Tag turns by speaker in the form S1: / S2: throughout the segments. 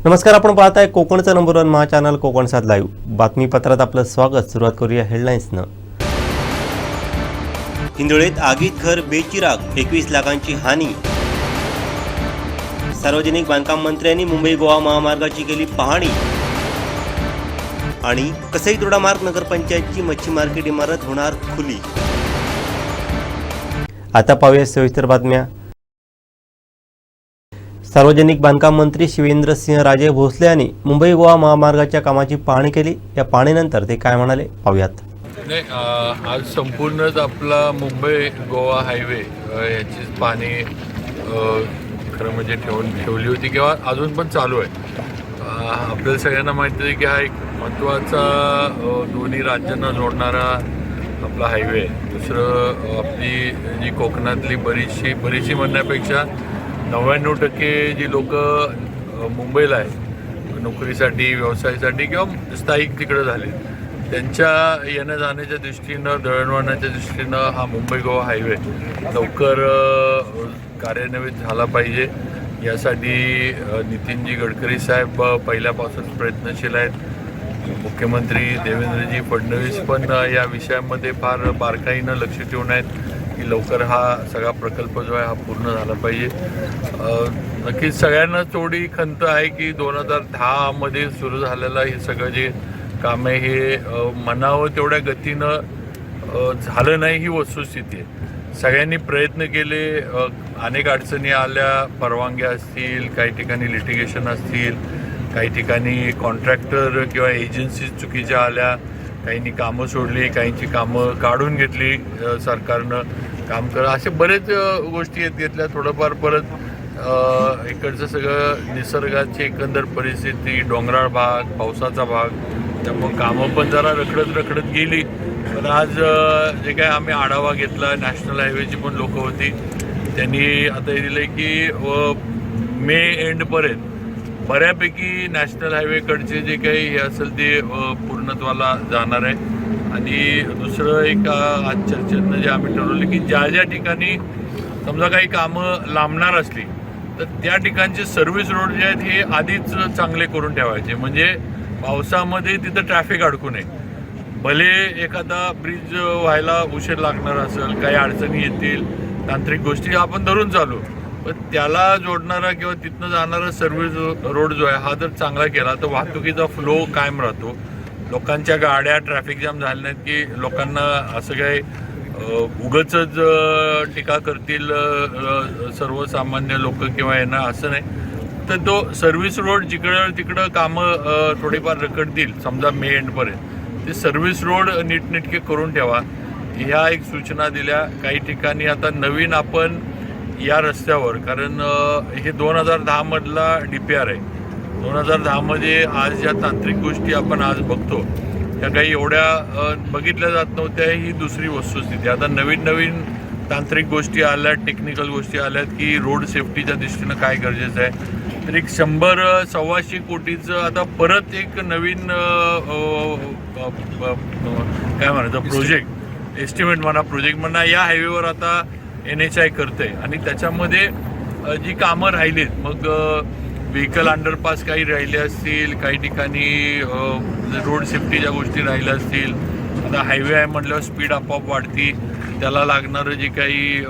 S1: नमस्कार, आपण पाहताय कोकणचं नंबर 1 महा चॅनल कोकण 7 लाईव्ह बातमीपत्रात आपलं स्वागत। सुरुवात करूया हेडलाईन्सनं। हिंदोळीत आगीत घर बेचिराग, 21 लाखांची हानी। सार्वजनिक बांधकाम मंत्र्यांनी मुंबई गोवा महामार्गाची केली पाहणी। आणि कसई दोडामार्ग नगरपंचायतची मच्छी मार्केट इमारत होणार खुली। आता पाहूया सविस्तर बातम्या। सार्वजनिक बांधकाम मंत्री शिवेंद्रसिंहराजे भोसले यांनी मुंबई गोवा महामार्गाच्या कामाची पाहणी केली। या पाहणीनंतर ते काय म्हणाले पाहूयात।
S2: आज संपूर्णच आपला मुंबई गोवा हायवे याची पाहणी खरं म्हणजे ठेवली होती किंवा अजून पण चालू आहे। आपल्याला सगळ्यांना माहिती आहे की हा एक महत्त्वाचा दोन्ही राज्यांना जोडणारा आपला हायवे आहे। दुसरं आपली जी कोकणातली बरीचशी म्हणण्यापेक्षा 99% जी लोक मुंबईला आहे नोकरीसाठी, व्यवसायासाठी किंवा स्थायिक तिकडे झाले, त्यांच्या येण्या जाण्याच्या दृष्टीनं, दळणवळणाच्या दृष्टीनं हा मुंबई गोवा हायवे लवकर कार्यान्वित झाला पाहिजे। यासाठी नितीनजी गडकरी साहेब पहिल्यापासून प्रयत्नशील आहेत। मुख्यमंत्री देवेंद्रजी फडणवीस पण या विषयामध्ये फार बारकाईनं लक्ष ठेवून आहेत की लवकर हा सगळा प्रकल्प जो आहे हा पूर्ण झाला पाहिजे। नक्कीच सगळ्यांना थोडी खंत आहे की 2010 सुरू झालेलं हे सगळं जे काम आहे हे म्हणावं तेवढ्या गतीनं झालं नाही, ही वस्तुस्थिती आहे। सगळ्यांनी प्रयत्न केले, अनेक अडचणी आल्या, परवानग्या असतील, काही ठिकाणी लिटिगेशन असतील, काही ठिकाणी कॉन्ट्रॅक्टर किंवा एजन्सीज चुकीच्या आल्या, काहींनी कामं सोडली, काहींची कामं काढून घेतली सरकारनं काम कर, असे बरेच गोष्टी घेतल्या। थोडंफार परत इकडचं सगळं निसर्गाची एकंदर परिस्थिती, डोंगराळ भाग, पावसाचा भाग, त्यामुळं कामं पण जरा रखडत गेली। पण आज जे काय आम्ही आढावा घेतला, नॅशनल हायवेची पण लोकं होती, त्यांनी आता हे दिलं की मे एंडपर्यंत बऱ्यापैकी नॅशनल हायवेकडचे जे काही हे असेल ते पूर्णत्वाला जाणार आहे। आणि दुसरं एक आज चर्चेतनं जे आम्ही ठरवलं की ज्या ठिकाणी समजा काही कामं लांबणार असली तर त्या ठिकाणचे सर्व्हिस रोड जे आहेत हे आधीच चांगले करून ठेवायचे, म्हणजे पावसामध्ये तिथं ट्रॅफिक अडकू नये। भले एखादा ब्रिज व्हायला उशीर लागणार असेल, काही अडचणी येतील, तांत्रिक गोष्टी आपण धरून चालू, पण त्याला जोडणारा किंवा तिथनं जाणारा सर्व्हिस रोड जो आहे हा जर चांगला केला तर वाहतुकीचा फ्लो कायम राहतो। लोकांच्या गाड्या ट्रॅफिक जाम झाले नाहीत की लोकांना असं काही उगाचच टीका करतील सर्वसामान्य लोक किंवा यांना, असं नाही। तर तो सर्व्हिस रोड तिकडं कामं थोडीफार रखडतील, समजा मे एंडपर्यंत ते सर्व्हिस रोड नीटनेटके करून ठेवा, ह्या एक सूचना दिल्या। काही ठिकाणी आता नवीन आपण या रस्त्यावर, कारण हे 2010 मधला DPR आहे, 2010 आज ज्या तांत्रिक गोष्टी आपण आज बघतो त्या काही एवढ्या बघितल्या जात नव्हत्या, ही दुसरी वस्तुस्थिती। आता नवीन तांत्रिक गोष्टी आल्या, टेक्निकल गोष्टी आल्यात की रोड सेफ्टीच्या दृष्टीनं काय गरजेचं आहे। तर एक 100-125 कोटीचं आता परत एक नवीन काय म्हणायचं प्रोजेक्ट, एस्टिमेट म्हणा, प्रोजेक्ट म्हणा, या हायवेवर आता NHI करते। आणि त्याच्यामध्ये जी कामं राहिलीत, मग व्हेकल अंडरपास काही राहिले असतील, काही ठिकाणी रोड सेफ्टीच्या गोष्टी राहिल्या असतील। आता हायवे आहे म्हटल्यावर स्पीड आपोआप वाढती, त्याला लागणारं जे काही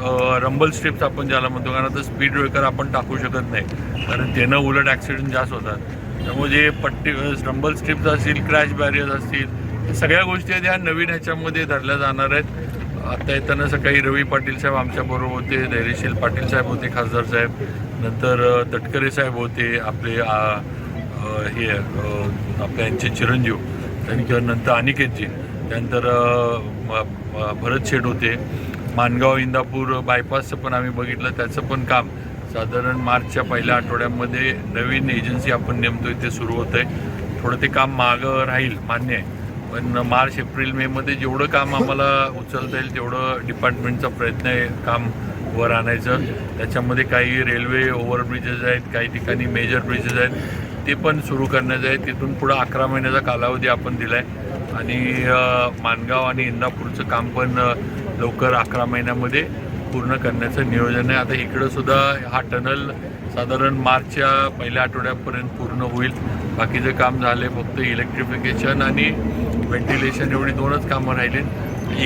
S2: रंबल स्ट्रिप्स आपण ज्याला म्हणतो, कारण आता स्पीड ब्रेकर आपण टाकू शकत नाही, कारण त्यानं उलट ॲक्सिडेंट जास्त होतात। त्यामुळे जे रंबल स्ट्रिप्स असतील, क्रॅश बॅरियर्स असतील, सगळ्या गोष्टी आहेत ह्या नवीन ह्याच्यामध्ये धरल्या जाणार आहेत। आता येताना सकाळी रवी पाटील साहेब आमच्याबरोबर होते, धैर्यशील पाटील साहेब होते, खासदार साहेब, नंतर तटकरे साहेब होते, आपले हे आपल्या यांचे चिरंजीव, नंतर अनिकेतजी, त्यानंतर भरत शेठ होते। मानगाव इंदापूर बायपासचं पण आम्ही बघितलं, त्याचं पण काम साधारण मार्चच्या पहिल्या आठवड्यामध्ये नवीन एजन्सी आपण नेमतोय ते सुरू होतं आहे। थोडं ते काम मागं राहील, मान्य आहे, पण मार्च, एप्रिल, मेमध्ये जेवढं काम आम्हाला उचलता येईल तेवढं डिपार्टमेंटचा प्रयत्न आहे काम वर आणायचं। त्याच्यामध्ये काही रेल्वे ओव्हरब्रिजेस आहेत, काही ठिकाणी मेजर ब्रिजेस आहेत, ते पण सुरू करण्याचं आहे। तिथून पुढं 11 महिन्याचा कालावधी आपण दिला आहे आणि मानगाव आणि इंदापूरचं काम पण लवकर 11 महिन्यामध्ये पूर्ण करण्याचं नियोजन आहे. आता इकडं सुद्धा हा टनल साधारण मार्चच्या पहिल्या आठवड्यापर्यंत पूर्ण होईल. बाकीचे काम झाले, फक्त इलेक्ट्रिफिकेशन आणि व्हेंटिलेशन एवढी 2च कामं राहिली.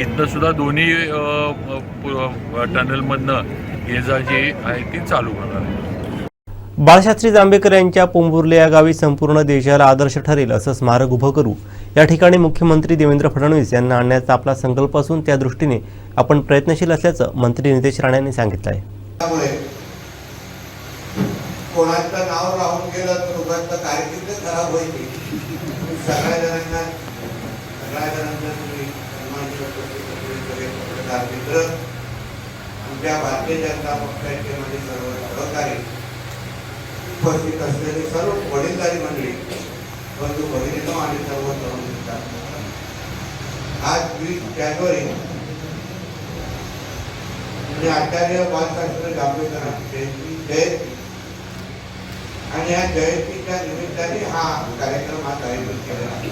S2: इथनं सुद्धा दोन्ही टनलमधनं ये जा जी आहे ती चालू होणार आहे.
S1: बाळशास्त्री जांभेकर यांच्या पोंभुर्ले या गावी संपूर्ण देशाला आदर्श ठरेल असं स्मारक उभं करू या ठिकाणी मुख्यमंत्री देवेंद्र फडणवीस यांना आणण्याचा आपला संकल्प असून त्या दृष्टीने आपण प्रयत्नशील असल्याचं मंत्री नितेश राणे यांनी सांगितलं आहे.
S3: कोणाचं नाव राहून गेलं तर उगाच कारकीर्द खराब होईल. सगळ्या जणांना तुम्ही आमच्या भारतीय जनता पक्षाचे माझे सर्व सहकारी उपस्थित असलेले सर्व वडीलधारी मंडळी, बंधू भगिनींनो आणि सर्व तरुण मित्र, आज 20 जानेवारी म्हणजे आचार्य बाळशास्त्री जांभेकर यांची जयंती आणि या जयंतीच्या निमित्ताने हा कार्यक्रम आज आयोजित केलेला आहे.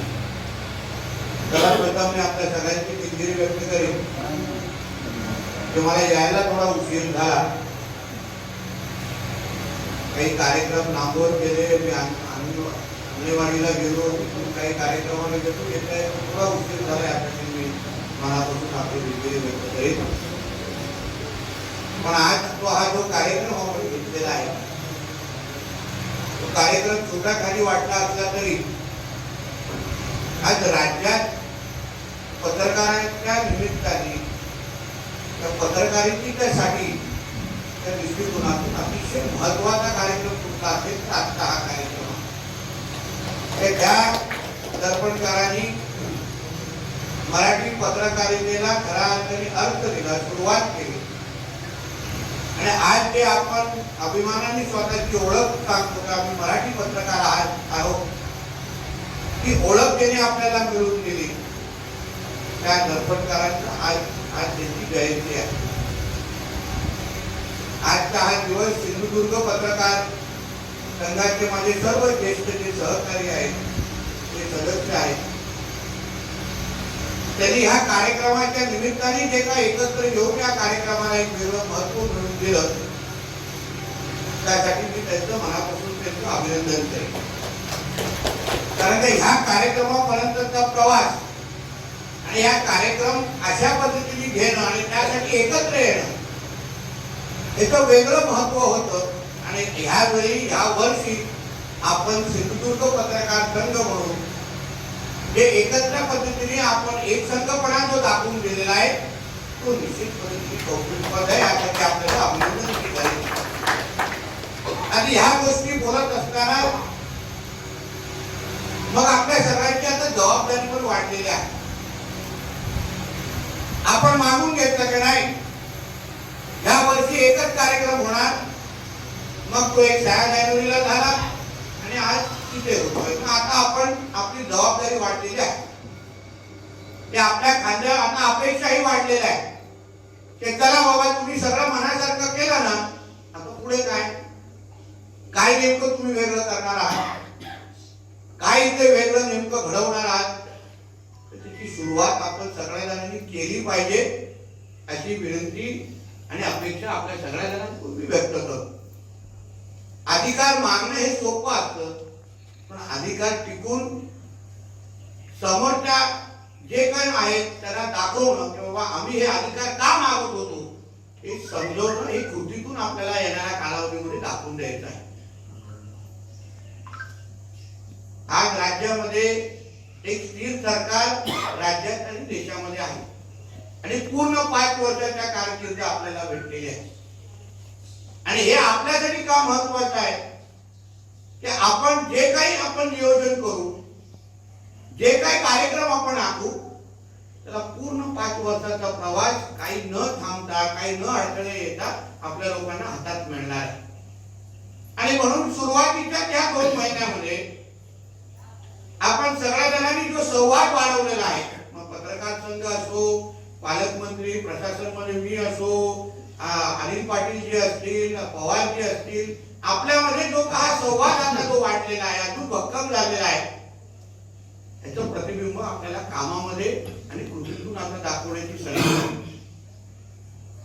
S3: सर्वप्रथम मी आपल्या सगळ्यांची दिलगिरी व्यक्त करेन की मला यायला थोडा उशीर झाला. काही कार्यक्रम लांबवत गेले, मी अंगणवाडीला गेलो, काही कार्यक्रमाला गेलो, थोडा उशीर झाला. यासाठी मी मनापासून आपली दिलगिरी व्यक्त करेन. पण आज हा जो कार्यक्रम आपण घेतलेला आहे, तो कार्यक्रम छोटाखाली वाटला असला तरी आज राज्यात पत्रकारांच्या निमित्ताने पत्रकारितेसाठी त्या दृष्टिकोनातून अतिशय महत्वाचा कार्यक्रम कुठला असेल तर आजचा हा कार्यक्रम आहे. त्या दर्पणकारांनी मराठी पत्रकारितेला खऱ्या अर्थाने अर्थ दिला, सुरुवात केली आणि आज जे आपण अभिमानाने स्वतःची ओळख सांगतो, आम्ही मराठी पत्रकार आहोत, ती ओळख त्यांनी आपल्याला मिळवून दिली. त्या दर्पणकारांचं आज त्यांची जयंती आहे. आजचा हा दिवस सिंधुदुर्ग पत्रकार संघाचे माझे सर्व ज्येष्ठ जे सहकारी आहेत, जे सदस्य आहेत, त्यांनी ह्या कार्यक्रमाच्या निमित्ताने जे काही एकत्र येऊन या कार्यक्रमाला एक वेगळं महत्व मिळवून दिलं, त्यासाठी मी त्यांचं मनापासून त्यांचं अभिनंदन करेन. कारण की ह्या कार्यक्रमापर्यंतचा प्रवास आणि हा कार्यक्रम अशा पद्धतीने घेणं आणि त्यासाठी एकत्र येणं याचं वेगळं महत्व होतं. आणि ह्यावेळी ह्या वर्षी आपण सिंधुदुर्ग पत्रकार संघ म्हणून जे एकत्र पद्धतीने आपण एक संघपणा जो दाखवून दिलेला आहे, तो निश्चित पद्धतीने कौतुकास्पद आहे. यासाठी आपल्याला अभिनंदन केलं. आणि ह्या गोष्टी बोलत असताना मग आपल्या सगळ्यांची आता जबाबदारी पण वाढलेली आहे. आपण मागून घेतलं की नाही या वर्षी एकच कार्यक्रम होणार, मग तो एक 6 जानेवारीला झाला आणि आज तिथे होतोय. आता आपण आपली जबाबदारी वाढलेली आहे, ते आपल्या खांद्यावर आता अपेक्षाही वाढलेल्या आहे की चला बाबा तुम्ही सगळं मनासारखं केलं ना, आता पुढे काय नेमकं तुम्ही वेगळं करणार आहात, काय इथे वेगळं नेमकं घडवणार आहात, त्याची सुरुवात आपण सगळ्या जणांनी केली पाहिजे अशी विनंती आणि अपेक्षा आपल्या सगळ्या जणांपूर्वी व्यक्त करतो. अधिकार मागणं हे सोपं असतं, पण अधिकार टिकून समोरच्या जे काही आहेत त्यांना दाखवणं की बाबा आम्ही हे अधिकार का मागत होतो हे समजवणं, हे कृतीतून आपल्याला येणाऱ्या कालावधीमध्ये दाखवून द्यायचं आहे. आज राज्यामध्ये एक स्थिर सरकार राज्यात आणि देशामध्ये आहे आणि पूर्ण 5 वर्षाच्या कारकीर्द आपल्याला भेटलेली आहे. आणि हे आपल्यासाठी का महत्वाचं आहे की आपण जे काही आपण नियोजन करू, जे काही कार्यक्रम आपण आखू, त्याला पूर्ण 5 वर्षाचा प्रवास काही न थांबता, काही न अडथळे येता आपल्या लोकांना हातात मिळणार आहे. आणि म्हणून सुरुवातीच्या त्या 2 महिन्यामध्ये आपण सगळ्या जणांनी जो संवाद वाढवलेला आहे, मग पत्रकार संघ असो, पालकमंत्री, प्रशासन मध्ये मी असो, अनिल पाटील जी असतील, पवार जी असतील, आपल्यामध्ये जो हा संवाद आता जो वाढलेला आहे, अजून भक्कम झालेला आहे, याचं प्रतिबिंब आपल्याला कामामध्ये आणि कृतीतून आपल्याला दाखवण्याची संधी.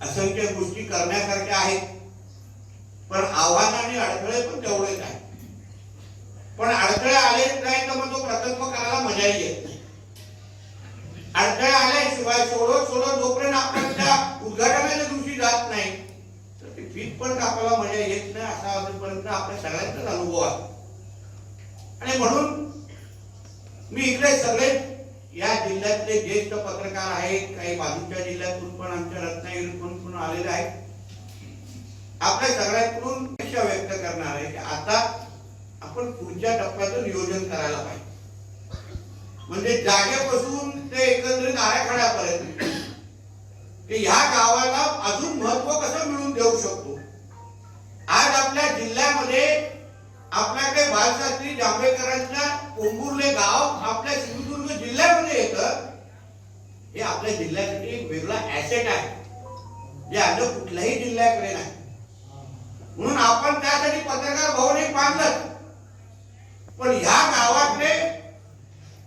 S3: असंख्य गोष्टी करण्यासारख्या आहेत, पण आव्हान आणि अडथळे पण तेवढेच आहेत. पण अडथळे आलेच नाही तर मग तो प्रकल्प करायला मजाही येत नाही. अडथळे आल्याशिवाय सोडत जोपर्यंत आपण त्या उद्घाटनाच्या दिवशी जात नाही तर ते फीत पण आपल्याला मजा येत नाही, असा आजपर्यंत आपल्या सगळ्यांचाच अनुभव आहे. आणि म्हणून मी इकडे सगळे या जिल्ह्यातले ज्येष्ठ पत्रकार आहेत, काही बाजूच्या जिल्ह्यातून पण आमच्या रत्नागिरीतून पण आलेले आहेत, आपल्या सगळ्यांकडून अपेक्षा व्यक्त करणार आहे की आता आपण पुढच्या टप्प्याचं नियोजन करायला पाहिजे. म्हणजे जागेपासून ते एकंदरीत आराखड्यापर्यंत की ह्या गावाला अजून महत्व कसं मिळवून देऊ शकतो. आज आपल्या जिल्ह्यामध्ये आपल्याकडे बाळशास्त्री जांभेकरांच्या पोंभुर्ले गाव आपल्या सिंधुदुर्ग जिल्ह्यामध्ये येतं. हे आपल्या जिल्ह्यासाठी एक वेगळा ऍसेट आहे, जे अन्य कुठल्याही जिल्ह्याकडे नाही. म्हणून आपण त्यासाठी पत्रकार भवन एक बांधलं, पण ह्या गावातले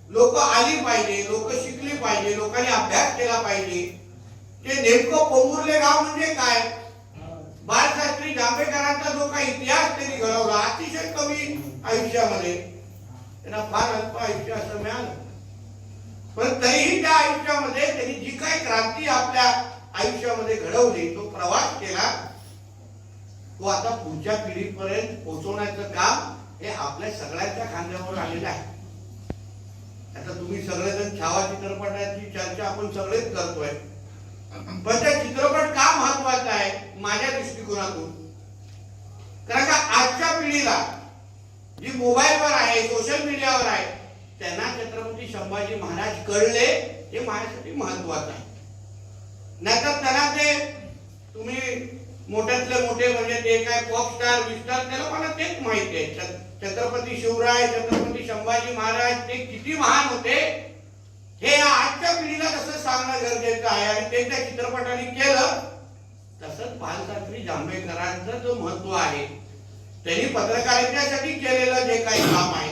S3: लोक आली पाहिजे, लोक शिकली पाहिजे, लोकांनी अभ्यास केला पाहिजे. ते नेमकं पोंभुर्ले गाव म्हणजे काय, बाळशास्त्री जांभेकरांचा जो काही इतिहास त्यांनी घडवला अतिशय कमी आयुष्यामध्ये, त्यांना फार अल्प आयुष्य असं मिळालं, पण तरीही त्या आयुष्यामध्ये त्यांनी जी काही क्रांती आपल्या आयुष्यामध्ये घडवली, तो प्रवास केला, तो आता पुढच्या पिढीपर्यंत पोहोचवण्याचं काम हे आपल्या सगळ्यांच्या खांद्यावर आलेलं आहे. आता तुम्ही सगळेजण छावा चित्रपटाची चर्चा आपण सगळेच करतोय, पण त्या चित्रपट का महत्वाचा आहे माझ्या दृष्टिकोनातून, कारण का आजच्या पिढीला जी मोबाईलवर आहे, सोशल मीडियावर आहे, त्यांना छत्रपती संभाजी महाराज कळले हे माझ्यासाठी महत्वाचं आहे. नाहीतर त्यांना ते तुम्ही मोठ्यातले मोठे म्हणजे ते काय पॉप स्टार विस्टार त्याला मला तेच माहिती आहे. छत्रपती शिवराय, छत्रपती संभाजी महाराज ते किती महान होते हे आजच्या पिढीला कसं सांगणं गरजेचं आहे. आणि ते त्या चित्रपटाने केलं. तसंच बाळशास्त्री जांभेकरांचं जो महत्व आहे, त्यांनी पत्रकारितेसाठी केलेलं जे काही काम आहे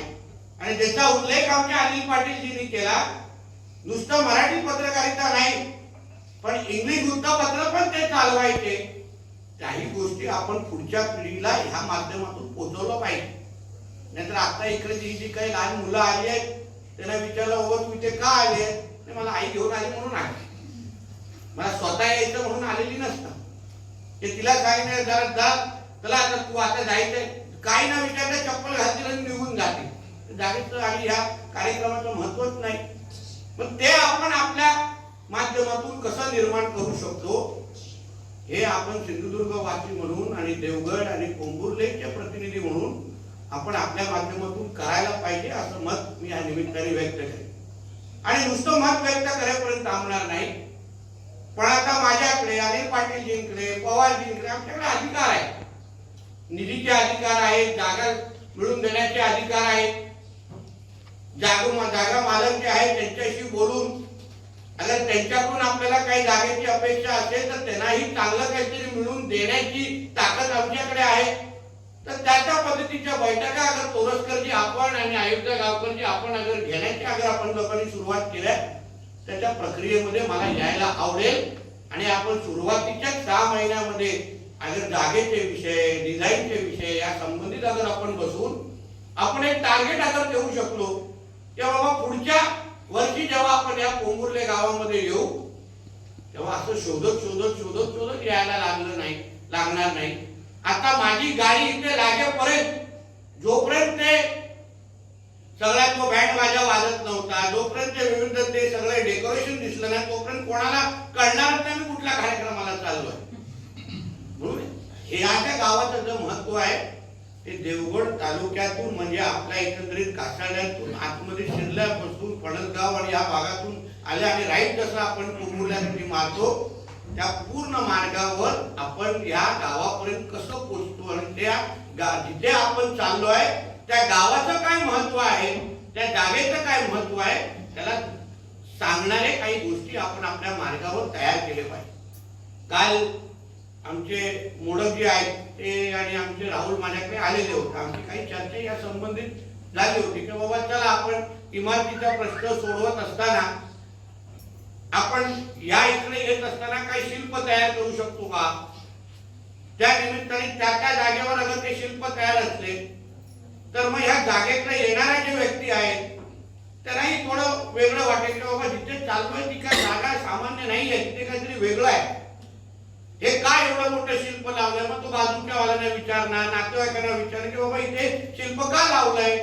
S3: आणि त्याचा उल्लेख आमच्या अनिल पाटीलजींनी केला. नुसतं मराठी पत्रकारिता नाही, पण इंग्लिश वृत्तपत्र पण ते चालवायचे. काही गोष्टी आपण पुढच्या पिढीला ह्या माध्यमातून पोहोचवलं पाहिजे. नाहीतर आता इकडे जी काही लहान मुलं आली आहेत त्यांना विचारलं, बाबा तू इथे का आले, ते मला आई घेऊन आली म्हणून आले, मला स्वतः यायचं म्हणून आलेली नसतं. ते तिला काही नाही, जरा चला आता तू आता जायचंय, काही ना विचारता चप्पल घातली आणि निघून जाते. जागेचं आणि ह्या कार्यक्रमाचं महत्वच नाही. पण ते आपण आपल्या माध्यमातून कसं निर्माण करू शकतो हे आपण सिंधुदुर्ग वासी म्हणून आणि देवगड आणि पोंभुर्लेचे प्रतिनिधी म्हणून आपण आपल्या माध्यमातून करायला पाहिजे, असं मत मी या निमित्ताने व्यक्त केले. आणि नुसतं मत व्यक्त करेपर्यंत थांबणार नाही, पण आता माझ्याकडे अनिल पाटीलजींकडे, पवारजींकडे आमच्याकडे अधिकार आहे, निधीचे अधिकार आहेत, जागा मिळवून देण्याचे अधिकार आहेत. जागा मालक जे आहेत त्यांच्याशी बोलून अगर त्यांच्याकडून आपल्याला काही जागेची अपेक्षा असेल तर त्यांनाही चांगलं काहीतरी मिळवून देण्याची ताकद आमच्याकडे आहे. तर त्याच्या पद्धतीच्या बैठका अगर तोरसकरजी आपण आणि अयोध्या गावकरजी आपण अगर घेण्याची अगर आपण लोकांनी सुरुवात केल्या, त्याच्या प्रक्रियेमध्ये मला यायला आवडेल. आणि आपण सुरुवातीच्या 6 महिन्यामध्ये अगर जागेचे विषय, डिझाईनचे विषय या संबंधित अगर आपण बसून आपण एक टार्गेट अगर ठेवू शकलो, तेव्हा बाबा पुढच्या वर्षी जेव्हा आपण या पोंभुर्ले गावामध्ये येऊ तेव्हा असं शोधत यायला लागणार नाही. आता माझी गाडी इथे लागेपर्यंत जोपर्यंत ते सगळ्यात तो बँड बाजा वाजत नव्हता, जोपर्यंत विविध ते सगळे डेकोरेशन दिसलं नाही, तोपर्यंत कोणाला कळणारच नाही मी कुठल्या कार्यक्रमाला चाललोय. म्हणून हे आमच्या गावाचं जे महत्व आहे ते देवगड तालुक्यातून म्हणजे आपल्या एकंदरीत कासाड्यातून आतमध्ये शिरल्यापासून फणसगाव आणि या भागातून आले आणि राईट जसं आपण पोंभुर्ल्यासाठी मारतो त्या पूर्ण मार्गावर आपण या गावापर्यंत कसं पोहोचतो आणि त्या जिथे आपण चाललोय त्या गावाचं काय महत्व आहे, त्या जागेचं काय महत्व आहे, त्याला सांगणारे काही गोष्टी आपण आपल्या मार्गावर तयार केले पाहिजे. काल आमचे मोडक जे आहेत ते आणि आमचे राहुल माझ्याकडे आलेले होते. आमची काही चर्चा या संबंधित झाली होती की बाबा चला आपण इमारतीचा प्रश्न सोडवत असताना आपण या इकडे येत असताना काही शिल्प तयार करू शकतो का? त्या निमित्ताने त्या जागेवर अगर ते शिल्प तयार असले तर मग ह्या जागेकडे येणाऱ्या जे व्यक्ती आहेत त्यांनाही थोडं वेगळं वाटेल की बाबा जिथे चालतोय ती काय जागा सामान्य नाही आहे, तिथे काहीतरी वेगळं आहे. हे काय एवढं मोठं शिल्प लावलंय? मग तो बाजूच्या वाल्यांना विचारणार, नातेवाईकांना विचारणार की बाबा इथे शिल्प का लावलंय.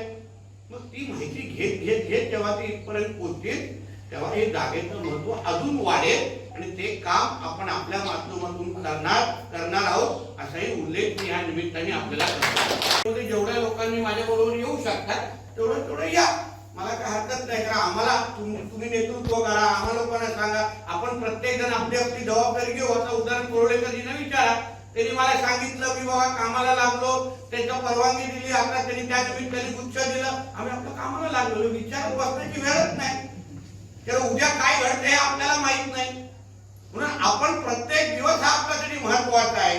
S3: मग ती माहिती घेत घेत घेत जेव्हा ती इथपर्यंत पोहोचतील तेव्हा हे जागेचं महत्व अजून वाढेल आणि ते काम आपण आपल्या माध्यमातून करणार आहोत असाही उल्लेख मी या निमित्ताने आपल्याला करतो. जेवढ्या लोकांनी माझ्या बरोबर येऊ शकतात तेवढं या, मला काय हरकत नाही. कारण आम्हाला तुम्ही नेतृत्व करा, आम्हाला लोकांना सांगा, आपण प्रत्येक जण आपली आपली जबाबदारी घेऊ. आता उदाहरण कोरडेकरजींना विचारा, त्यांनी मला सांगितलं की बाबा कामाला लागलो, त्यांच्या परवानगी दिली, आता त्यांनी त्या निमित्ताने गुच्छ दिलं, आम्ही आपल्या कामाला लागलो. विचारत बसण्याची वेळच नाही. तर उद्या काय घडते हे आपल्याला माहित नाही, म्हणून आपण प्रत्येक दिवस हा आपल्यासाठी महत्वाचा आहे.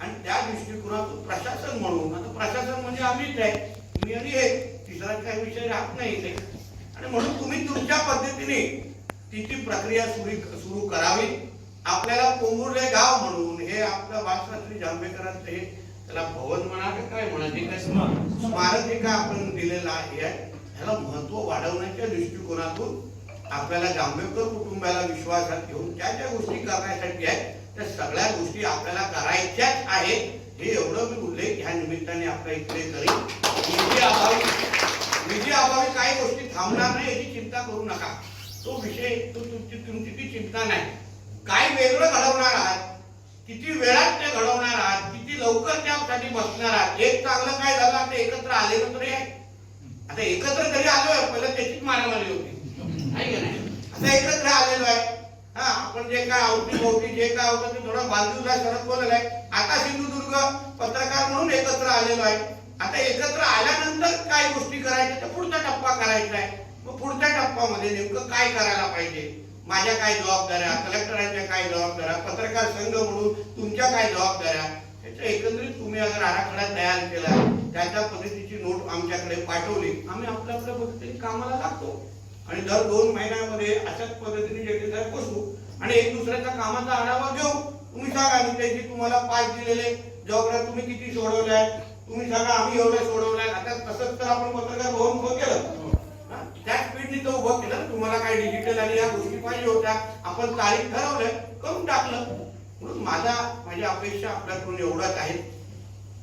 S3: आणि त्या दृष्टिकोनातून प्रशासन म्हणून, आता प्रशासन म्हणजे आम्हीच आहे, मी आणि हे तिसरा काही विषय राहत नाही ते. आणि म्हणून तुम्ही तुमच्या पद्धतीने तिची प्रक्रिया सुरू करावी. आपल्याला पोंभुर्ले गाव म्हणून हे आपलं बाळशास्त्री जांभेकरांचं हे त्याला भवन म्हणा की काय म्हणा, जे काय स्मारक आपण दिलेलं आहे ह्याला महत्व वाढवण्याच्या दृष्टिकोनातून आपल्याला जांभेकर कुटुंबाला विश्वासात घेऊन ज्या ज्या गोष्टी करण्यासाठी आहेत त्या सगळ्या गोष्टी आपल्याला करायच्याच आहेत. हे एवढं मी उल्लेख ह्या निमित्ताने आपल्या इकडे करेन. निधी अभावी काही गोष्टी थांबणार नाही याची चिंता करू नका. तो विषय तुमची ती चिंता नाही. काय वेगळं घडवणार आहात, किती वेळात ते घडवणार आहात, किती लवकर त्यासाठी बसणार आहात. एक चांगलं काय झालं, आता एकत्र आलेलं तरी आहे. आता एकत्र जरी आलोय, पहिलं त्याचीच मारामारी होती नाही का नाही. आता एकत्र आलेलो आहे, हा आपण जे काय अवतीभोवती जे काय होतं ते थोडं बाजूला सरकवलेलं आहे. आता सिंधुदुर्ग पत्रकार म्हणून एकत्र आलेलो आहे. आता एकत्र आल्यानंतर काय गोष्टी करायच्या, तर पुढचा टप्पा करायचा आहे. मग पुढच्या टप्प्यामध्ये नेमकं काय करायला पाहिजे, माझ्या काय जबाबदाऱ्या, कलेक्टरांच्या काय जबाबदाऱ्या, पत्रकार संघ म्हणून तुमच्या काय जबाबदाऱ्या, त्याच्या एकंदरीत तुम्ही अगर आराखडा तयार केला, त्याच्या पद्धतीची नोट आमच्याकडे पाठवली, आम्ही आपल्या आपल्या पद्धतीने कामाला लागतो. आणि दर 2 महिन्यामध्ये अशाच पद्धतीने जेटीसाहेब बसू आणि एक दुसऱ्याच्या कामाचा आढावा घेऊ. तुम्ही सांगा, मी त्याची तुम्हाला 5 दिलेले जबाबदार तुम्ही किती सोडवल्या, तुम्ही सांगा आम्ही एवढ्या सोडवल्या. आता तसंच तर आपण पत्रकार भवन उभं केलं, त्या स्पीडनी तो उभं केलं. तुम्हाला काय डिजिटल आणि या गोष्टी पाहिजे होत्या, आपण तारीख ठरवलंय, करून टाकलं. म्हणून माझी अपेक्षा आपल्याकडून एवढंच आहे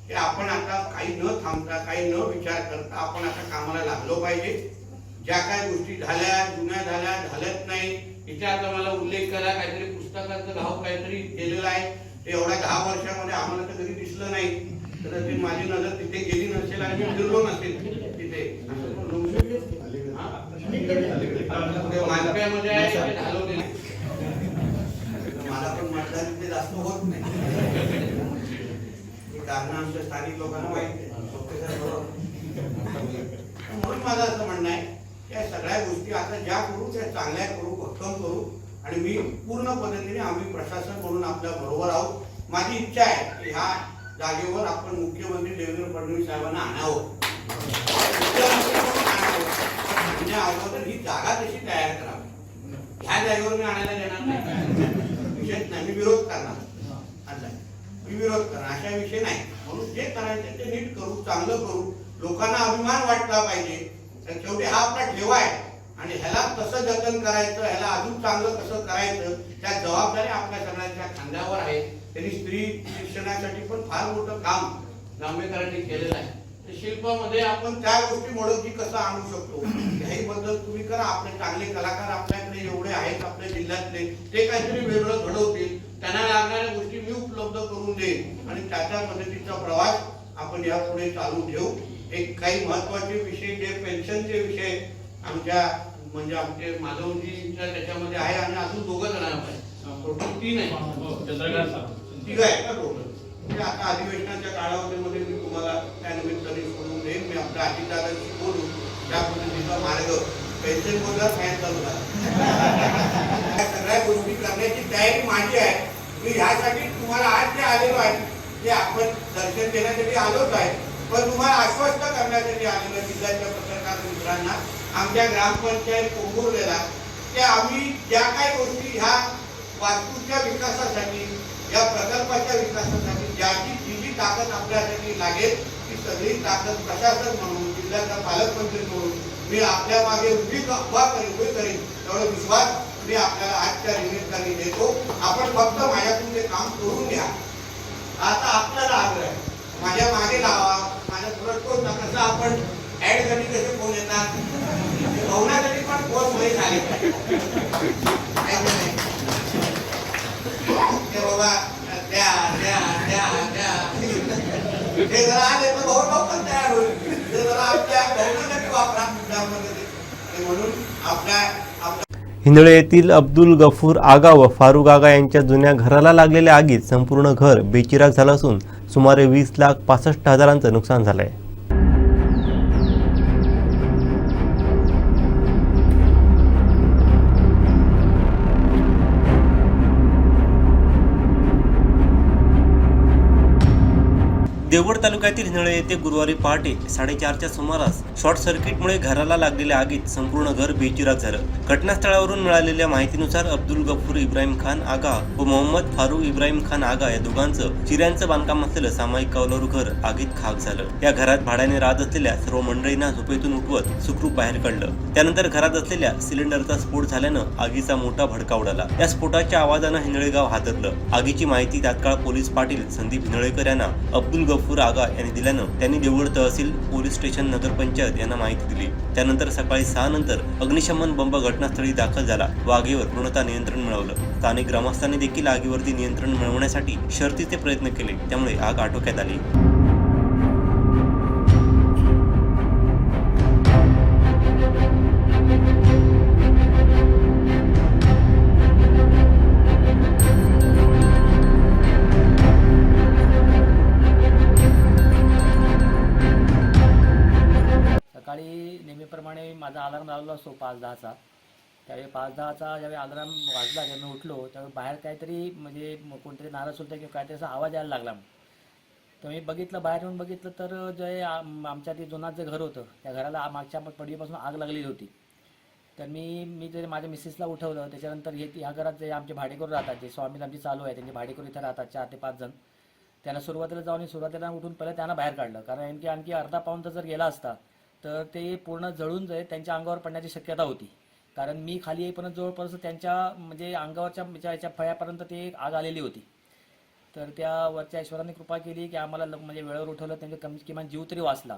S3: की आपण आता काही न थांबता, काही न विचार करता आपण आता कामाला लागलो पाहिजे. ज्या काही गोष्टी झाल्या, जुन्या झाल्यात नाही, इथे आता मला उल्लेख करा, काहीतरी पुस्तकाचं गाव काहीतरी गेलेलं आहे, ते एवढ्या 10 वर्षामध्ये आम्हाला तर कधी दिसलं नाही. तर ती माझी नजर तिथे गेली नसेल आणि मी फिरलो नसेल तिथे. मालप्यामध्ये आहे, झालो नाही, मला पण मतदान तिथे जास्त होत नाही, कारण आमच्या स्थानिक लोकांना माहिती आहे. म्हणून माझं असं म्हणणं आहे या सगळ्या गोष्टी आता ज्या करू त्या चांगल्या करू, भक्कम करू. आणि मी पूर्ण पद्धतीने आम्ही प्रशासन म्हणून आपल्या बरोबर आहोत. माझी इच्छा आहे की ह्या जागेवर आपण मुख्यमंत्री देवेंद्र फडणवीस साहेबांना आणावं. अगोदर ही जागा तशी तयार करावी. ह्या जागेवर मी आणायला देणार नाही, विषय नाही, मी विरोध करणार, मी विरोध करणार अशा विषय नाही. म्हणून जे करायचं ते नीट करू, चांगलं करू, लोकांना अभिमान वाटला पाहिजे. शेवटी हा आपला ठेवा आहे आणि ह्याला कसं जतन करायचं, ह्याला अजून चांगलं कसं करायचं, त्या जबाबदारी आपल्या सगळ्यांच्या खांद्यावर आहे. त्यांनी स्त्री शिक्षणासाठी पण फार मोठं काम जांभेकरांनी केलेलं आहे. शिल्पामध्ये आपण त्या गोष्टी मोडकी कसं आणू शकतो ह्याही बद्दल तुम्ही करा. आपले चांगले कलाकार आपल्याकडे एवढे आहेत आपल्या जिल्ह्यातले, ते काहीतरी वेगळं घडवतील, त्यांना लागणाऱ्या गोष्टी मी उपलब्ध करून देईन आणि त्याच्या पद्धतीचा प्रवास आपण यापुढे चालू ठेवू. एक काही महत्वाचे विषय जे पेन्शनचे विषय आमच्या म्हणजे आमचे माधवजींच्या त्याच्यामध्ये आहे आणि अजून 2 जणांना आहे, टोटल 3 आहे, 3 आहे का टोटल. ते आता अधिवेशनाच्या कालावधीमध्ये मी तुम्हाला त्या निमित्ताने सोडून देईन. मी आपल्या अजितदादांशी बोलून त्या पद्धतीचा मार्ग पेन्शन बोलला फॅन चालू झाला. सगळ्या गोष्टी करण्याची तयारी माझी आहे. मी ह्यासाठी तुम्हाला आज जे आलेलो आहे ते आपण दर्शन देण्यासाठी आलोच आहे, पण तुम्हाला आश्वस्त करण्यासाठी आलेलो जिल्ह्याच्या पत्रकार मित्रांना. आमच्या ग्रामपंचायत पोंभुर्लेला की आम्ही ज्या काही गोष्टी ह्या वास्तूच्या विकासासाठी, या प्रकल्पाच्या विकासासाठी जी जी ताकद आपल्यासाठी लागेल ती सगळी ताकद प्रशासन म्हणून, जिल्ह्याचा पालकमंत्री म्हणून मी आपल्या मागे उभी करेन एवढा विश्वास मी आपल्याला आजच्या निमित्ताने देतो. आपण फक्त माझ्यातून ते काम करून घ्या. आता आपल्याला आग्रह आहे, माझ्या मागे लावा, माझ्या पुढे कोण ना, कसं आपण ऍड साठी कसे फोन येतात, भवनासाठी पण फोन मध्ये झाले ते बाबा द्या द्या द्या द्या ते जरा आले तर भवन लवकर तयार होईल. ते जरा आपल्या भवनासाठी वापरा म्हणून आपल्या
S1: हिंदळे येथील अब्दुल गफूर आगा व फारुक आगा यांच्या जुन्या घराला लागलेल्या आगीत संपूर्ण घर बेचिराख झालं असून सुमारे 20,65,000चं नुकसान झालंय. देवगड तालुक्यातील हिंदळे येथे गुरुवारी पहाटे 4:30च्या सुमारास शॉर्ट सर्किटमुळे घराला लागलेल्या आगीत संपूर्ण घर बेचिराख झालं. घटनास्थळावरून मिळालेल्या माहितीनुसार अब्दुल गफूर इब्राहिम खान आगा व मोहम्मद फारुक इब्राहिम खान आगा या दोघांचं चिऱ्यांचं बांधकाम असलेलं सामायिक कौलारू घर आगीत खाक झालं. या घरात भाड्याने राहत असलेल्या सर्व मंडळींना झोपेतून उठवत सुखरूप बाहेर काढलं. त्यानंतर घरात असलेल्या सिलेंडरचा स्फोट झाल्यानं आगीचा मोठा भडका उडाला. या स्फोटाच्या आवाजानं हिंदळे गाव हादरलं. आगीची माहिती तात्काळ पोलीस पाटील संदीप हिंदळेकर यांना अब्दुल गफूर आगा यांनी दिल्यानं त्यांनी देवगड तहसील पोलीस स्टेशन नगरपंचायत यांना माहिती दिली. त्यानंतर सकाळी 6 नंतर अग्निशमन बंब घटनास्थळी दाखल झाला व आगीवर पूर्णतः नियंत्रण मिळवलं. स्थानिक ग्रामस्थांनी देखील आगीवरती नियंत्रण मिळवण्यासाठी शर्थीचे प्रयत्न केले, त्यामुळे आग आटोक्यात आली.
S4: सकाळी नेहमीप्रमाणे माझा अलार्म लावला असतो 5:10चा. त्यावेळी 5:10चा ज्यावेळी अलार्म वाजला, जेव्हा मी उठलो त्यावेळी बाहेर काहीतरी म्हणजे कोणतरी नाराज होतं किंवा काहीतरी असा आवाज यायला लागला. तर मी बघितलं, बाहेर येऊन बघितलं तर जे आमच्या ते जुनात जे घर होतं त्या घराला मागच्या पडीपासून आग लागलेली होती. तर मी ते माझ्या मिसेसला उठवलं. त्याच्यानंतर ह्या घरात जे आमचे भाडेकरू राहतात, जे स्वामी आमची चालू आहे, त्यांचे भाडेकरू इथं राहतात 4 ते 5 जण. त्यांना सुरुवातीला उठून पहिलं त्यांना बाहेर काढलं, कारण आणखी अर्धा पाऊण तास जर गेला असता तर ते पूर्ण जळून जाईल, त्यांच्या अंगावर पडण्याची शक्यता होती. कारण मी खाली येईपर्यंत जवळपास त्यांच्या म्हणजे अंगावरच्या याच्या फळ्यापर्यंत ते आग आलेली होती. तर त्या वरच्या ईश्वराने कृपा केली की आम्हाला म्हणजे वेळेवर उठवलं, त्यांचे किमान जीव तरी वाचला.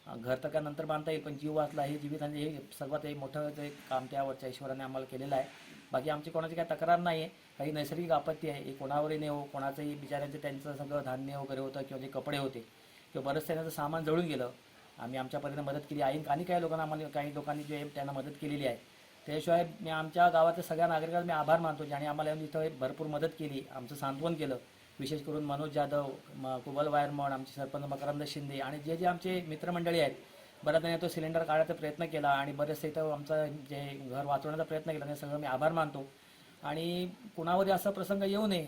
S4: घर तर काय नंतर बांधता येईल, पण जीव वाचला. हे जीवितांचे हे सर्वात मोठं जे काम त्या वरच्या ईश्वराने आम्हाला केलेलं आहे. बाकी आमची कोणाची काही तक्रार नाही आहे. काही नैसर्गिक आपत्ती आहे, हे कोणावरही नाही हो. कोणाचंही बिचाऱ्यांचं त्यांचं सगळं धान्य वगैरे होतं किंवा जे कपडे होते किंवा बरंच त्यांचं सामान जळून गेलं. आम्ही आमच्या परीने मदत केली आहे आणि काही लोकांनी जे त्यांना मदत केलेली आहे. त्याशिवाय मी आमच्या गावातल्या सगळ्या नागरिकांना मी आभार मानतो, ज्याने आम्हाला इथं भरपूर मदत केली, आमचं सांत्वन केलं. विशेष करून मनोज जाधव, कुबल वायरमॉन, आमचे सरपंच मकरंद शिंदे आणि जे आमचे मित्रमंडळी आहेत. बऱ्याच जणांनी तो सिलेंडर काढायचा प्रयत्न केला आणि बरेचसे इथं आमचं जे घर वाचवण्याचा प्रयत्न केला, ते सगळं मी आभार मानतो. आणि कुणावरही असा प्रसंग येऊ नये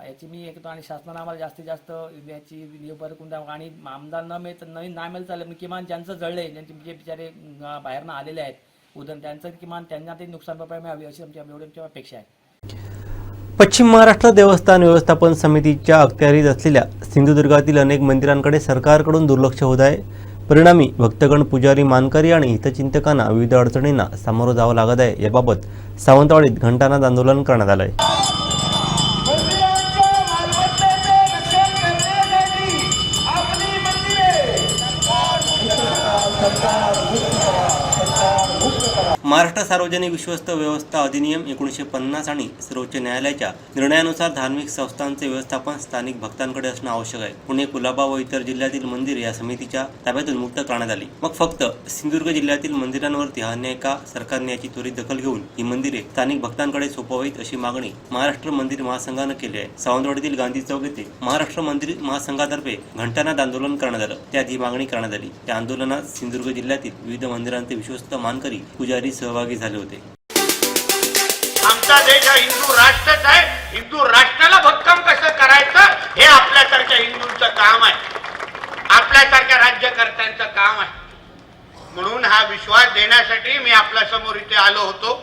S4: याची मी एक आणि शासनानं आम्हाला जास्तीत जास्त याची नियम द्यावं. आणि आमदार न मिळेल चालेल, किमान ज्यांचं जळलंय, ज्यांचे जे बिचारे बाहेरनं आलेले आहेत उदन, त्यांचं किमान त्यांना ते नुकसान भरपाई मिळावी अशी आमची अपेक्षा आहे.
S1: पश्चिम महाराष्ट्र देवस्थान व्यवस्थापन समितीच्या अखत्यारीत असलेल्या सिंधुदुर्गातील अनेक मंदिरांकडे सरकारकडून दुर्लक्ष होत आहे. परिणामी भक्तगण, पुजारी, मानकरी आणि हितचिंतकांना विविध अडचणींना सामोरं जावं लागत आहे. याबाबत सावंतवाडीत घंटानाद आंदोलन करण्यात आलं आहे. महाराष्ट्र सार्वजनिक विश्वस्त व्यवस्था अधिनियम 1950 आणि सर्वोच्च न्यायालयाच्या निर्णयानुसार धार्मिक संस्थांचे व्यवस्थापन स्थानिक भक्तांकडे असणं आवश्यक आहे. पुणे, कुलाबा व इतर जिल्ह्यातील मंदिर या समितीच्या ताब्यातून मुक्त करण्यात आली. मग फक्त सिंधुदुर्ग जिल्ह्यातील मंदिरांवरती हा अन्याय का? सरकारने याची त्वरित दखल घेऊन ही मंदिरे स्थानिक भक्तांकडे सोपवावीत अशी मागणी महाराष्ट्र मंदिर महासंघानं केली आहे. सावंतवाडीतील गांधी चौक येथे महाराष्ट्र मंदिर महासंघातर्फे घंटानाद आंदोलन करण्यात आलं. त्यात ही मागणी करण्यात आली. या आंदोलनात सिंधुदुर्ग जिल्ह्यातील विविध मंदिरांचे विश्वस्त, मानकरी, पुजारी सहभागी झाले होते.
S5: आमचा देश हा हिंदू राष्ट्रच आहे. हिंदू राष्ट्राला भक्कम कसं करायचं हे आपल्यासारख्या हिंदूंचं काम आहे, आपल्यासारख्या राज्यकर्त्यांचं काम आहे. म्हणून हा विश्वास देण्यासाठी मी आपल्या समोर इथे आलो होतो.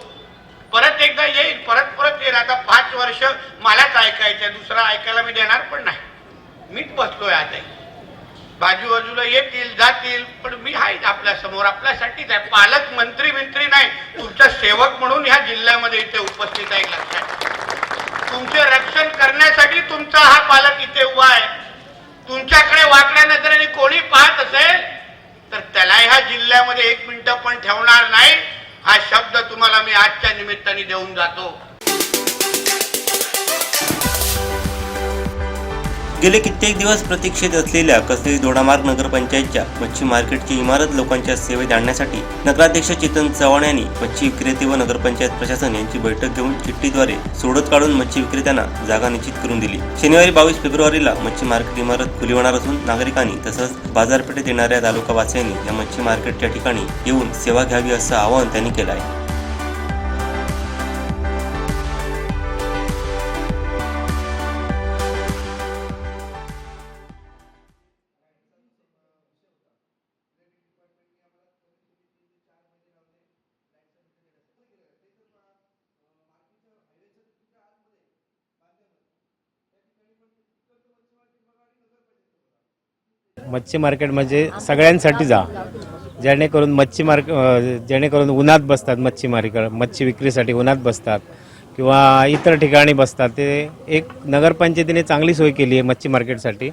S5: परत एकदा येईल, परत परत येईल. आता 5 वर्ष मलाच ऐकायचं, दुसरा ऐकायला मी देणार पण नाही. मीच बसलोय आता, बाजूबाजूला येतील जातील, पण मी आहे आपल्या समोर, आपल्यासाठीच आहे. पालक मंत्री नाही, तुमचा सेवक म्हणून ह्या जिल्ह्यामध्ये इथे उपस्थित आहे. लक्षात, तुमचे रक्षण करण्यासाठी तुमचा हा पालक इथे उभा आहे. तुमच्याकडे वाकड्या नजरेने कोणी पाहत असेल तर त्याला ह्या जिल्ह्यामध्ये 1 मिनिट पण ठेवणार नाही. हा शब्द तुम्हाला मी आजच्या निमित्ताने देऊन जातो.
S1: गेले कित्येक दिवस प्रतीक्षेत असलेल्या कसबे दोडामार्ग नगरपंचायतच्या मच्छी मार्केटची इमारत लोकांच्या सेवेत आणण्यासाठी नगराध्यक्ष चेतन चव्हाण यांनी मच्छी विक्रेते व नगरपंचायत प्रशासन यांची बैठक घेऊन चिठ्ठीद्वारे सोडत काढून मच्छी विक्रेत्यांना जागा निश्चित करून दिली. शनिवारी 22 फेब्रुवारीला मच्छी मार्केट इमारत खुली होणार असून नागरिकांनी तसंच बाजारपेठेत येणाऱ्या तालुकावासियांनी या मच्छी मार्केटच्या ठिकाणी येऊन सेवा घ्यावी असं आवाहन त्यांनी केलं आहे.
S6: मच्छी मार्केट म्हणजे सगळ्यांसाठी जा, जेणेकरून जेणेकरून उन्हात बसतात मच्छी विक्रीसाठी उन्हात बसतात किंवा इतर ठिकाणी बसतात. ते एक नगरपंचायतीने चांगली सोय केली आहे मच्छी मार्केटसाठी.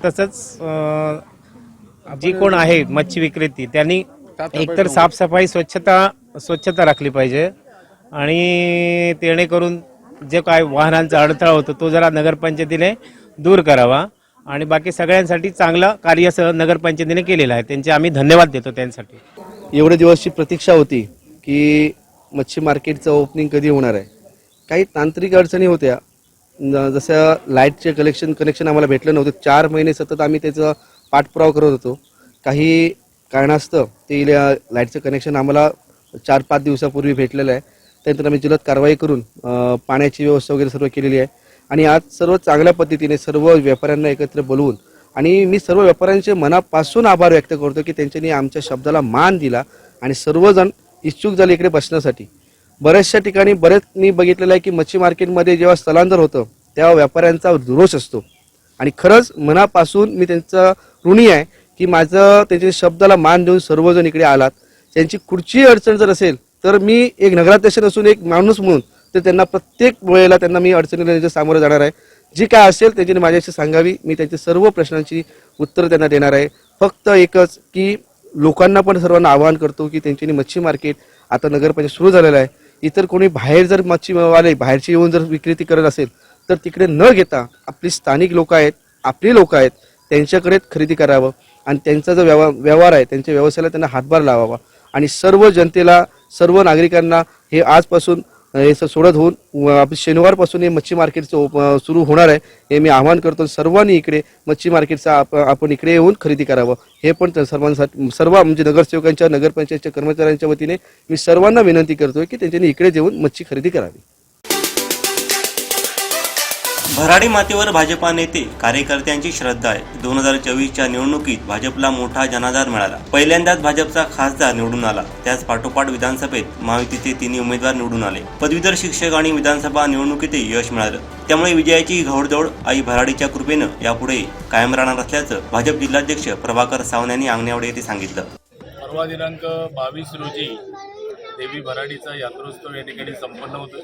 S6: तसंच जी कोण आहे मच्छी विक्रेती त्यांनी एकतर साफसफाई स्वच्छता राखली पाहिजे आणि जेणेकरून जे काय वाहनांचा अडथळा होतो तो जरा नगरपंचायतीने दूर करावा. आणि बाकी सगळ्यांसाठी चांगलं कार्य नगरपंचायतीने केलेलं आहे, त्यांचे आम्ही धन्यवाद देतो त्यांसाठी.
S7: एवढे दिवसची प्रतीक्षा होती की मच्छी मार्केटचं ओपनिंग कधी होणार आहे. काही तांत्रिक अडचणी होत्या, जसं लाईटचे कनेक्शन आम्हाला भेटलं नव्हतं. 4 महिने सतत आम्ही त्याचा पाठपुरावा करत होतो. काही कारणास्तव ते लाईटचं कनेक्शन आम्हाला 4-5 दिवसापूर्वी भेटलेलं आहे. त्यानंतर आम्ही जलद कारवाई करून पाण्याची व्यवस्था वगैरे सर्व केलेली आहे आणि आज सर्व चांगल्या पद्धतीने सर्व व्यापाऱ्यांना एकत्र बोलवून आणि मी सर्व व्यापाऱ्यांचे मनापासून आभार व्यक्त करतो की त्यांच्यानी आमच्या शब्दाला मान दिला आणि सर्वजण इच्छुक झाले इकडे बसण्यासाठी. बऱ्याचशा ठिकाणी मी बघितलेलं आहे की मच्छी मार्केटमध्ये जेव्हा स्थलांतर होतं तेव्हा व्यापाऱ्यांचा रोष असतो आणि खरंच मनापासून मी त्यांचा ऋणी आहे की माझं त्यांच्या शब्दाला मान देऊन सर्वजण इकडे आलात. त्यांची कुठची अडचण जर असेल तर मी एक नगराध्यक्ष नसून एक माणूस म्हणून तर त्यांना प्रत्येक वेळेला त्यांना मी अडचणीला सामोरं जाणार आहे. जी काय असेल त्यांनी माझ्याशी सांगावी, मी त्यांच्या सर्व प्रश्नांची उत्तरं त्यांना देणार आहे. फक्त एकच की लोकांना पण सर्वांना आवाहन करतो की त्यांच्यानी मच्छी मार्केट आता नगरपंचायत सुरू झालेलं आहे. इतर कोणी बाहेर जर मच्छीवाले बाहेरची येऊन जर विक्रेती करत असेल तर तिकडे न घेता आपली स्थानिक लोक आहेत, आपली लोक आहेत, त्यांच्याकडेच खरेदी करावं आणि त्यांचा जो व्यवहार आहे त्यांच्या व्यवसायाला त्यांना हातभार लावावा आणि सर्व जनतेला सर्व नागरिकांना हे आजपासून हे सोडत होऊन शनिवारपासून हे मच्छी मार्केटचं सुरू होणार आहे हे मी आवाहन करतो. सर्वांनी इकडे मच्छी मार्केटचा आपण इकडे येऊन खरेदी करावं हे पण सर्वांसाठी सर्व म्हणजे नगरसेवकांच्या नगरपंचायतच्या कर्मचाऱ्यांच्या वतीने मी सर्वांना विनंती करतोय की त्यांच्यानी इकडे येऊन मच्छी खरेदी करावी.
S1: भराडी मातेवर भाजपा नेते कार्यकर्त्यांची श्रद्धा आहे. 2024च्या निवडणुकीत भाजपला मोठा जनाधार मिळाला. पहिल्यांदाच भाजपचा खासदार निवडून आला. त्याच पाठोपाठ विधानसभेत महायुतीचे 3 उमेदवार निवडून आले. पदवीधर शिक्षक आणि विधानसभा निवडणुकीतही यश मिळालं. त्यामुळे विजयाची घौडदौड आई भराडीच्या कृपेनं यापुढे कायम राहणार असल्याचं भाजप जिल्हाध्यक्ष प्रभाकर सावंत यांनी आंगणेवाडी येथे सांगितलं.
S8: परवा दिनांक 22 रोजी देवी भराडीचा यात्रोत्सव या ठिकाणी संपन्न होतो.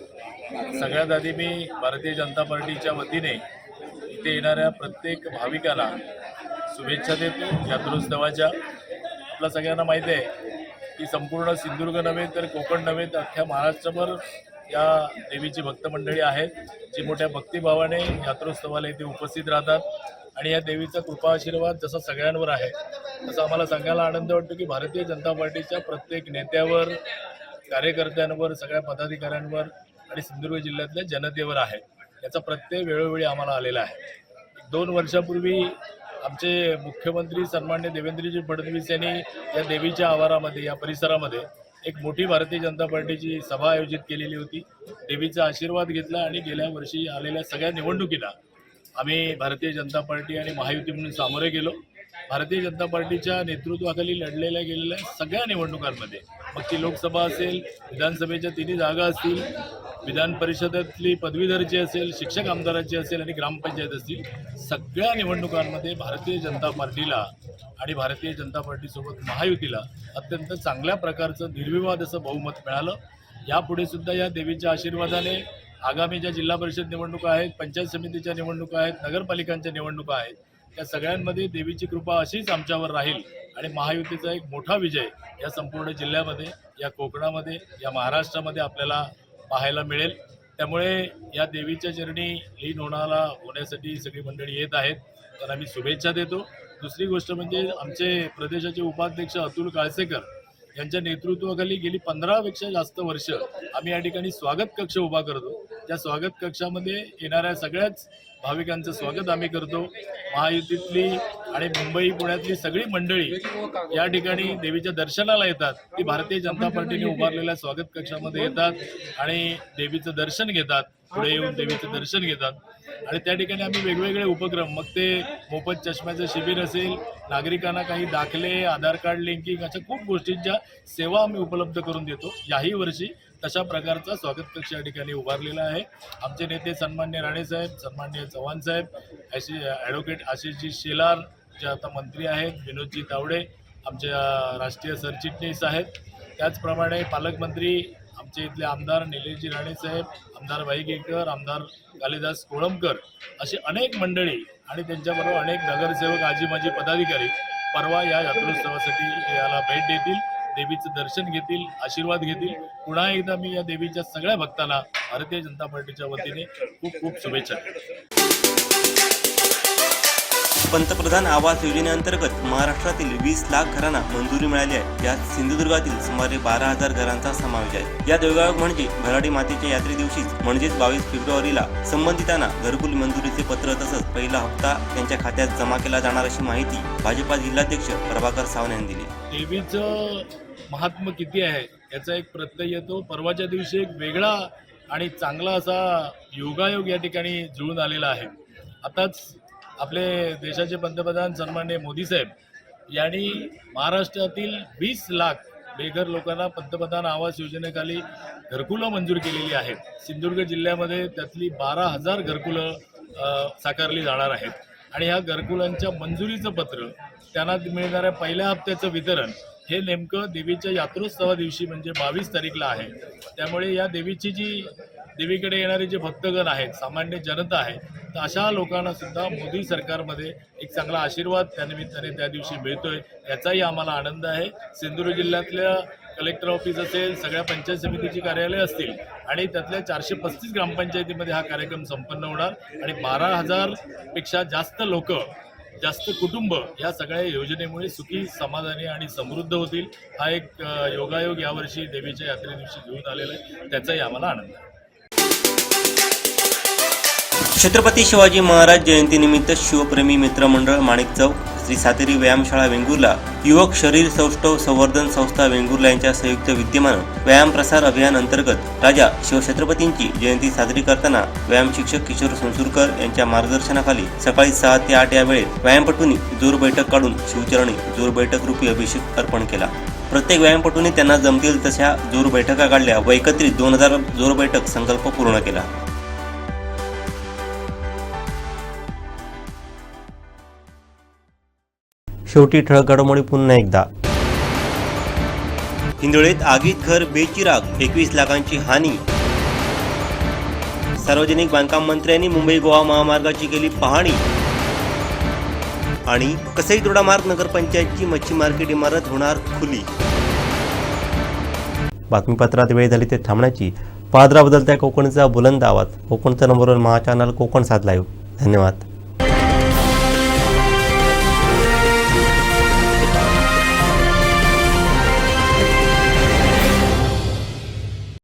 S8: सगळ्यात आधी मी भारतीय जनता पार्टीच्या वतीने इथे येणाऱ्या प्रत्येक भाविकांना शुभेच्छा देतो यात्रोत्सवाच्या. आपल्या सगळ्यांना माहिती आहे की संपूर्ण सिंधुदुर्ग नव्हे तर कोकण नव्हे तर अख्ख्या महाराष्ट्रभर या देवीची भक्त मंडळी आहेत जी मोठ्या भक्तिभावाने यात्रोत्सवाला इथे उपस्थित राहतात आणि या देवीचा कृपा आशीर्वाद जसा सगळ्यांवर आहे तसं आम्हाला सांगायला आनंद वाटतो की भारतीय जनता पार्टीच्या प्रत्येक नेत्यावर, कार्यकर्त्यांवर, सगळ्या पदाधिकाऱ्यांवर आणि सिंधुदुर्ग जिल्ह्यातल्या जनतेवर आहे. याचा प्रत्यय वेळोवेळी आम्हाला आलेला आहे. 2 वर्षापूर्वी आमचे मुख्यमंत्री सन्मान्य देवेंद्रजी फडणवीस यांनी या देवीच्या आवारामध्ये या परिसरामध्ये एक मोठी भारतीय जनता पार्टीची सभा आयोजित केलेली होती. देवीचा आशीर्वाद घेतला आणि गेल्या वर्षी आलेल्या सगळ्या निवडणुकीला आम्ही भारतीय जनता पार्टी आणि महायुती म्हणून सामोरे गेलो भारतीय जनता पार्टीच्या नेतृत्वाखाली लढलेल्या गेलेल्या सगळ्या निवडणुकांमध्ये, मग ती लोकसभा असेल, विधानसभेच्या तिन्ही जागा असतील, विधान परिषदेतली पदवीधरची असेल, शिक्षक आमदाराची असेल आणि ग्रामपंचायत असतील, सगळ्या निवडणुकांमध्ये भारतीय जनता पार्टीला आणि भारतीय जनता पार्टीसोबत महायुतीला अत्यंत चांगल्या प्रकारचं निर्विवाद असं बहुमत मिळालं. यापुढे सुद्धा या देवीच्या आशीर्वादाने आगामी ज्या जिल्हा परिषद निवडणुका आहेत, पंचायत समितीच्या निवडणुका आहेत, नगरपालिकांच्या निवडणुका आहेत, त्या सगळ्यांमध्ये देवीची कृपा अशीच आमच्यावर राहील आणि महायुतीचा एक मोठा विजय या संपूर्ण जिल्ह्यामध्ये, या कोकणामध्ये, या महाराष्ट्रामध्ये आपल्याला पाहायला मिळेल. त्यामुळे या देवीच्या चरणी लीन होण्यासाठी सगळी मंडळी येत आहेत, तर आम्ही शुभेच्छा देतो. दुसरी गोष्ट म्हणजे आमचे प्रदेशाचे उपाध्यक्ष अतुल काळसेकर यांच्या नेतृत्वाखाली गेली 15पेक्षा जास्त वर्ष आम्ही या ठिकाणी स्वागत कक्ष उभा करतो. त्या स्वागत कक्षामध्ये येणाऱ्या सगळ्याच भाविकांचं स्वागत आम्ही करतो. महायुतीतली आणि मुंबई पुण्यातली सगळी मंडळी या ठिकाणी देवीच्या दर्शनाला येतात. ती भारतीय जनता पार्टीने उभारलेल्या स्वागत कक्षामध्ये येतात आणि देवीचं दर्शन घेतात, पुढे येऊन देवीचं दर्शन घेतात. आणि त्या ठिकाणी आम्ही वेगवेगळे उपक्रम, मग ते मोफत चष्म्याचं शिबिर असेल, नागरिकांना काही दाखले, आधार कार्ड लिंकिंग, अशा खूप गोष्टींच्या सेवा आम्ही उपलब्ध करून देतो. याही वर्षी तशा प्रकारचा स्वागत कक्ष या ठिकाणी उभारलेला आहे. आमचे नेते सन्मान्य राणेसाहेब, सन्मान्य चव्हाणसाहेब, ॲडव्होकेट आशिषजी शेलार जे आता मंत्री आहेत, विनोदजी तावडे आमच्या राष्ट्रीय सरचिटणीस आहेत, त्याचप्रमाणे पालकमंत्री आमचे इथले आमदार निलेशजी राणेसाहेब, आमदार वाईगेकर, आमदार कालिदास कोळंबकर, अशी अनेक मंडळी आणि त्यांच्याबरोबर अनेक नगरसेवक, आजी माजी पदाधिकारी परवा या यात्रोत्सवासाठी याला भेट देतील, देवीचं दर्शन घेतील, आशीर्वाद घेतील. पुन्हा एकदा मी या देवीच्या सगळ्या भक्तांना भारतीय जनता पार्टीच्या वतीने खूप खूप शुभेच्छा देतो.
S1: पंतप्रधान आवास योजनेअंतर्गत महाराष्ट्रातील 20 लाख घरांना मंजुरी मिळाली आहे. यात सिंधुदुर्गातील सुमारे 12,000 घरांचा समावेश आहे. यात योगायोग म्हणजे भराडी मातेच्या यात्रे दिवशीच म्हणजेच 22 फेब्रुवारीला संबंधितांना घरकुल मंजुरीचे पत्र तसंच पहिला हप्ता त्यांच्या खात्यात जमा केला जाणार अशी माहिती भाजपा जिल्हाध्यक्ष प्रभाकर सावंत यांनी दिली.
S8: देवीचं महात्म्य किती आहे याचा एक प्रत्यय येतो. परवाच्या दिवशी एक वेगळा आणि चांगला असा योगायोग या ठिकाणी जुळून आलेला आहे. आताच आपले देशाचे पंतप्रधान सन्माननीय मोदी साहेब यांनी महाराष्ट्रातील 20 लाख बेघर लोकांना पंतप्रधान आवास योजनेखाली घरकुलं मंजूर केलेली आहेत. सिंधुदुर्ग जिल्ह्यामध्ये त्यातली 12,000 घरकुलं साकारली जाणार आहेत आणि ह्या घरकुलांच्या मंजुरीचं पत्र, त्यांना मिळणाऱ्या पहिल्या हप्त्याचं वितरण हे नेमकं देवीच्या यात्रोत्सवा दिवशी म्हणजे 22 तारीखला आहे. त्यामुळे या देवीची देवीकडे येणारे जे भक्तगण आहेत, सामान्य जनता आहे, तर अशा लोकांना सुद्धा मोदी सरकारमध्ये एक चांगला आशीर्वाद त्यानिमित्ताने त्या दिवशी मिळतोय, याचाही आम्हाला आनंद आहे. सिंधुदुर्ग जिल्ह्यातल्या कलेक्टर ऑफिस असेल, सगळ्या पंचायत समितीची कार्यालय असतील आणि त्यातल्या 435 ग्रामपंचायतीमध्ये हा कार्यक्रम संपन्न होणार आणि 12,000 पेक्षा जास्त लोक, जास्त कुटुंब या सगळ्या योजनेमुळे सुखी, समाधानी आणि समृद्ध होतील. हा एक योगायोग यावर्षी देवीच्या यात्रे दिवशी जुळून आलेला आहे, त्याचाही आम्हाला आनंद आहे.
S1: छत्रपती शिवाजी महाराज जयंतीनिमित्त शिवप्रेमी मित्र मंडळ माणिक चौक, श्री सातेरी व्यायामशाळा वेंगुर्ला, युवक शरीर सौष्ठव संवर्धन संस्था वेंगुर्ला यांच्या संयुक्त विद्यमानं व्यायाम प्रसार अभियान अंतर्गत राजा शिवछत्रपतींची जयंती साजरी करताना व्यायाम शिक्षक किशोर संसुरकर यांच्या मार्गदर्शनाखाली सकाळी 6 ते 8 या वेळेत व्यायामपटूंनी जोर बैठक काढून शिवचरणी जोर बैठक रूपी अभिषेक अर्पण केला. प्रत्येक व्यायामपटूंनी त्यांना जमतील तशा जोर बैठका काढल्या व एकत्रित 2000 जोर बैठक संकल्प पूर्ण केला. शेवटी ठळक घडामोडी पुन्हा एकदा. हिंदोळीत आगीत घर बेचिराग, 21 लाखांची हानी. सार्वजनिक बांधकाम मंत्र्यांनी मुंबई गोवा महामार्गाची केली पाहणी. आणि कसई दोडामार्ग नगरपंचायतची मच्छी मार्केट इमारत होणार खुली. बातमीपत्रात वेळ झाली ते थांबण्याची. पादरा बदलत्या कोकणचा बुलंद आवाज. कोकणचा नंबर 1 महा चॅनल कोकण 7 लाईव्ह. धन्यवाद.